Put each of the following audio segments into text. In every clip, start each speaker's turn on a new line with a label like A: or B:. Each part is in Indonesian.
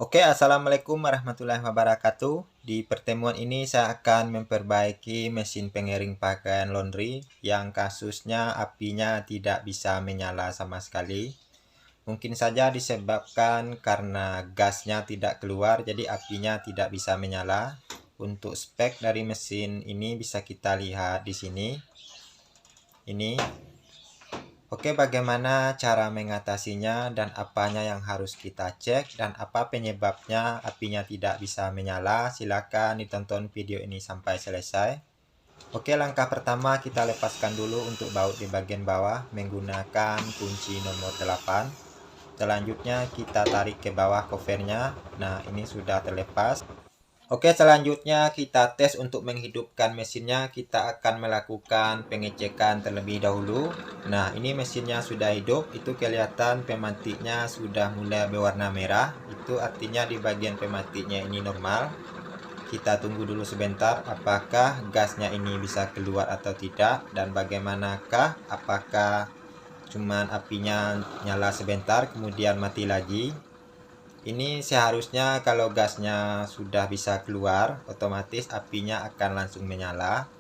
A: Oke, assalamualaikum warahmatullahi wabarakatuh. Di pertemuan ini saya akan memperbaiki mesin pengering pakaian laundry yang kasusnya apinya tidak bisa menyala sama sekali. Mungkin saja disebabkan karena gasnya tidak keluar, jadi apinya tidak bisa menyala. Untuk spek dari mesin ini bisa kita lihat di sini. Ini. Oke, bagaimana cara mengatasinya dan apanya yang harus kita cek dan apa penyebabnya apinya tidak bisa menyala? Silakan ditonton video ini sampai selesai. Oke, langkah pertama kita lepaskan dulu untuk baut di bagian bawah menggunakan kunci nomor 8. Selanjutnya kita tarik ke bawah covernya. Nah, ini sudah terlepas. Oke, selanjutnya kita tes untuk menghidupkan mesinnya. Kita akan melakukan pengecekan terlebih dahulu. Nah, ini mesinnya sudah hidup. Itu kelihatan pematiknya sudah mulai berwarna merah. Itu artinya di bagian pematiknya ini normal. Kita tunggu dulu sebentar apakah gasnya ini bisa keluar atau tidak. Dan bagaimanakah apakah cuman apinya nyala sebentar kemudian mati lagi. Ini seharusnya kalau gasnya sudah bisa keluar, otomatis apinya akan langsung menyala.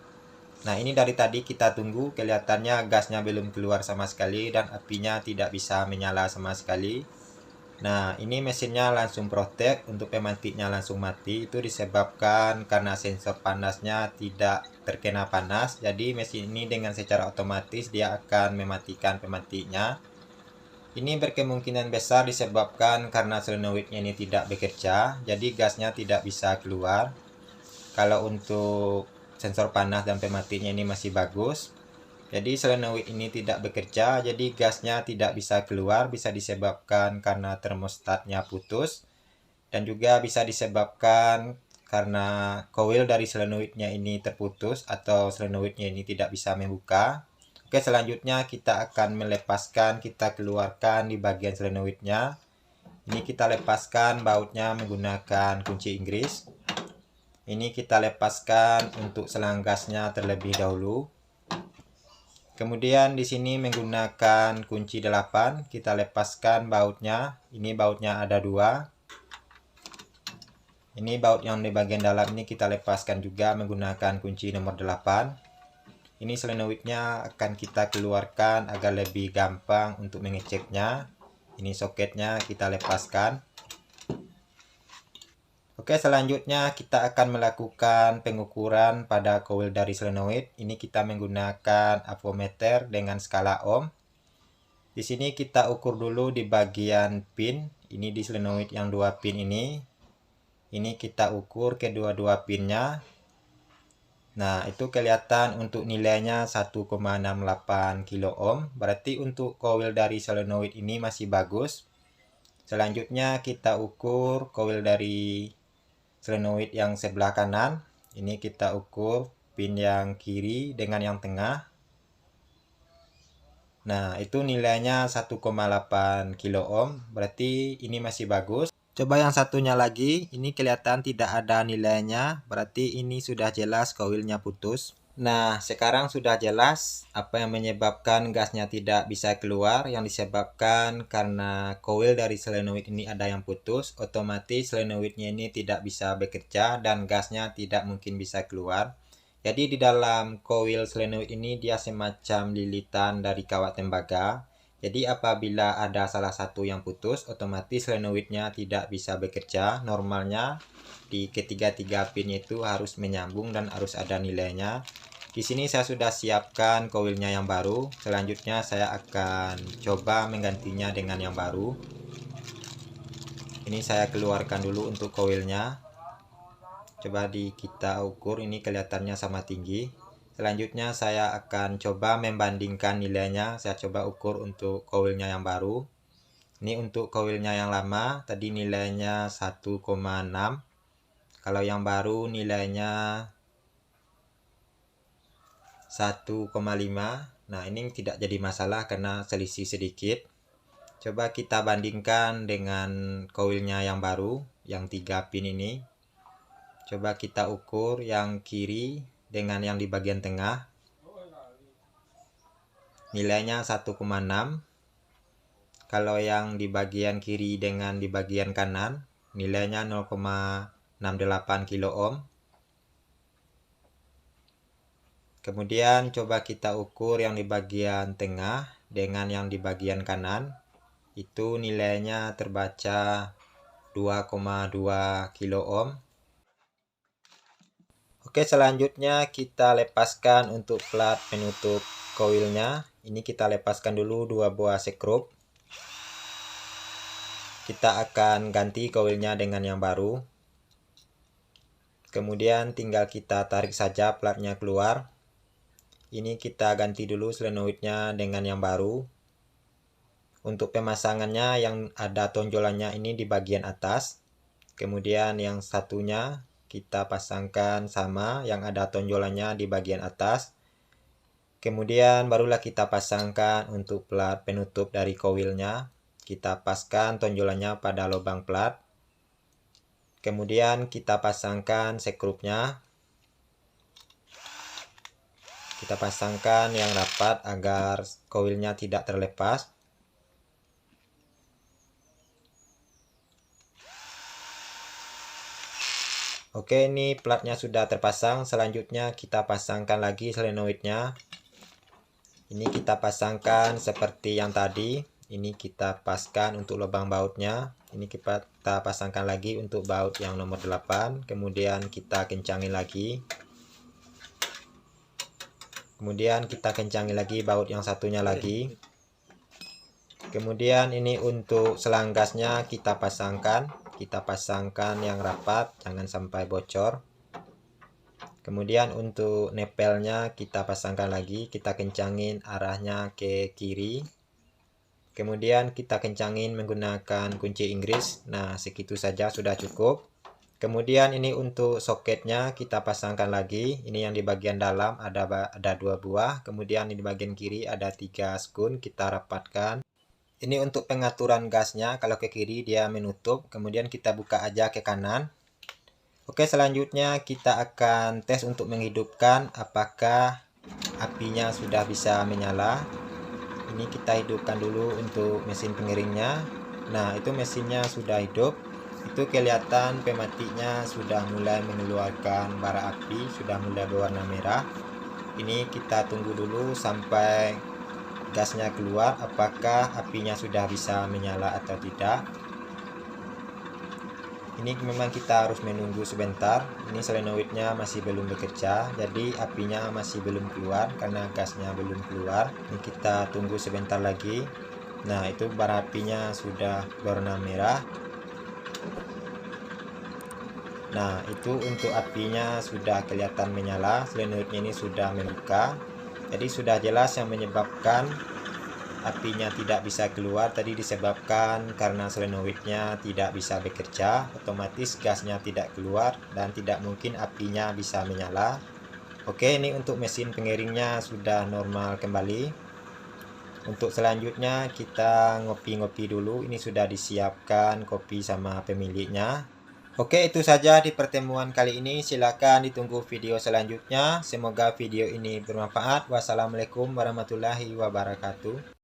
A: Nah, ini dari tadi kita tunggu, kelihatannya gasnya belum keluar sama sekali dan apinya tidak bisa menyala sama sekali. Nah, ini mesinnya langsung protek, untuk pemantiknya langsung mati. Itu disebabkan karena sensor panasnya tidak terkena panas. Jadi mesin ini dengan secara otomatis dia akan mematikan pemantiknya. Ini berkemungkinan besar disebabkan karena solenoidnya ini tidak bekerja, jadi gasnya tidak bisa keluar. Kalau untuk sensor panas dan pematiknya ini masih bagus, jadi solenoid ini tidak bekerja, jadi gasnya tidak bisa keluar, bisa disebabkan karena termostatnya putus, dan juga bisa disebabkan karena coil dari solenoidnya ini terputus atau solenoidnya ini tidak bisa membuka. Oke, selanjutnya kita akan melepaskan, kita keluarkan di bagian solenoidnya. Ini kita lepaskan bautnya menggunakan kunci Inggris. Ini kita lepaskan untuk selang gasnya terlebih dahulu. Kemudian di sini menggunakan kunci 8, kita lepaskan bautnya. Ini bautnya ada 2. Ini baut yang di bagian dalam ini kita lepaskan juga menggunakan kunci nomor 8. Ini solenoidnya akan kita keluarkan agar lebih gampang untuk mengeceknya. Ini soketnya kita lepaskan. Oke, selanjutnya kita akan melakukan pengukuran pada coil dari solenoid. Ini kita menggunakan avometer dengan skala ohm. Di sini kita ukur dulu di bagian pin. Ini di solenoid yang 2 pin ini. Ini kita ukur kedua-dua pinnya. Nah, itu kelihatan untuk nilainya 1,68 kilo ohm. Berarti untuk coil dari solenoid ini masih bagus. Selanjutnya kita ukur coil dari solenoid yang sebelah kanan. Ini kita ukur pin yang kiri dengan yang tengah. Nah, itu nilainya 1,8 kilo ohm. Berarti ini masih bagus. Coba yang satunya lagi, ini kelihatan tidak ada nilainya, berarti ini sudah jelas coilnya putus. Nah, sekarang sudah jelas apa yang menyebabkan gasnya tidak bisa keluar, yang disebabkan karena coil dari solenoid ini ada yang putus, otomatis solenoidnya ini tidak bisa bekerja dan gasnya tidak mungkin bisa keluar. Jadi di dalam coil solenoid ini dia semacam lilitan dari kawat tembaga. Jadi apabila ada salah satu yang putus, otomatis solenoidnya tidak bisa bekerja. Normalnya di ketiga-tiga pin itu harus menyambung dan harus ada nilainya. Di sini saya sudah siapkan coilnya yang baru. Selanjutnya saya akan coba menggantinya dengan yang baru. Ini saya keluarkan dulu untuk coilnya. Coba kita ukur, ini kelihatannya sama tinggi. Selanjutnya saya akan coba membandingkan nilainya. Saya coba ukur untuk coilnya yang baru. Ini untuk coilnya yang lama, tadi nilainya 1,6. Kalau yang baru nilainya 1,5. Nah, ini tidak jadi masalah karena selisih sedikit. Coba kita bandingkan dengan coilnya yang baru, yang 3 pin ini. Coba kita ukur yang kiri dengan yang di bagian tengah. Nilainya 1,6. Kalau yang di bagian kiri dengan di bagian kanan, nilainya 0,68 kilo ohm. Kemudian coba kita ukur yang di bagian tengah dengan yang di bagian kanan. Itu nilainya terbaca 2,2 kilo ohm. Oke, selanjutnya kita lepaskan untuk plat penutup koilnya. Ini kita lepaskan dulu 2 buah sekrup. Kita akan ganti koilnya dengan yang baru. Kemudian tinggal kita tarik saja platnya keluar. Ini kita ganti dulu solenoidnya dengan yang baru. Untuk pemasangannya yang ada tonjolannya ini di bagian atas. Kemudian yang satunya kita pasangkan sama yang ada tonjolannya di bagian atas. Kemudian barulah kita pasangkan untuk plat penutup dari koilnya. Kita paskan tonjolannya pada lubang plat. Kemudian kita pasangkan sekrupnya. Kita pasangkan yang rapat agar koilnya tidak terlepas. Oke, ini platnya sudah terpasang. Selanjutnya kita pasangkan lagi solenoidnya. Ini kita pasangkan seperti yang tadi. Ini kita paskan untuk lubang bautnya. Ini kita pasangkan lagi untuk baut yang nomor 8. Kemudian kita kencangin lagi. Kemudian kita kencangin lagi baut yang satunya lagi. Kemudian ini untuk selang gasnya kita pasangkan. Kita pasangkan yang rapat, jangan sampai bocor. Kemudian untuk nepelnya kita pasangkan lagi. Kita kencangin arahnya ke kiri. Kemudian kita kencangin menggunakan kunci Inggris. Nah, segitu saja sudah cukup. Kemudian ini untuk soketnya kita pasangkan lagi. Ini yang di bagian dalam ada 2 buah. Kemudian di bagian kiri ada 3 skun. Kita rapatkan. Ini untuk pengaturan gasnya. Kalau ke kiri dia menutup. Kemudian kita buka aja ke kanan. Oke, selanjutnya kita akan tes untuk menghidupkan apakah apinya sudah bisa menyala. Ini kita hidupkan dulu untuk mesin pengiringnya. Nah, itu mesinnya sudah hidup. Itu kelihatan pematiknya sudah mulai mengeluarkan bara api, sudah mulai berwarna merah. Ini kita tunggu dulu sampai gasnya keluar, apakah apinya sudah bisa menyala atau tidak. Ini memang kita harus menunggu sebentar. Ini solenoidnya masih belum bekerja, jadi apinya masih belum keluar karena gasnya belum keluar. Ini kita tunggu sebentar lagi. Nah, itu bara apinya sudah berwarna merah. Nah, itu untuk apinya sudah kelihatan menyala, solenoidnya ini sudah membuka. Jadi sudah jelas yang menyebabkan apinya tidak bisa keluar tadi disebabkan karena solenoidnya tidak bisa bekerja, otomatis gasnya tidak keluar dan tidak mungkin apinya bisa menyala. Oke, ini untuk mesin pengiringnya sudah normal kembali. Untuk selanjutnya kita ngopi-ngopi dulu. Ini sudah disiapkan kopi sama pemiliknya. Oke, itu saja di pertemuan kali ini. Silakan ditunggu video selanjutnya. Semoga video ini bermanfaat. Wassalamualaikum warahmatullahi wabarakatuh.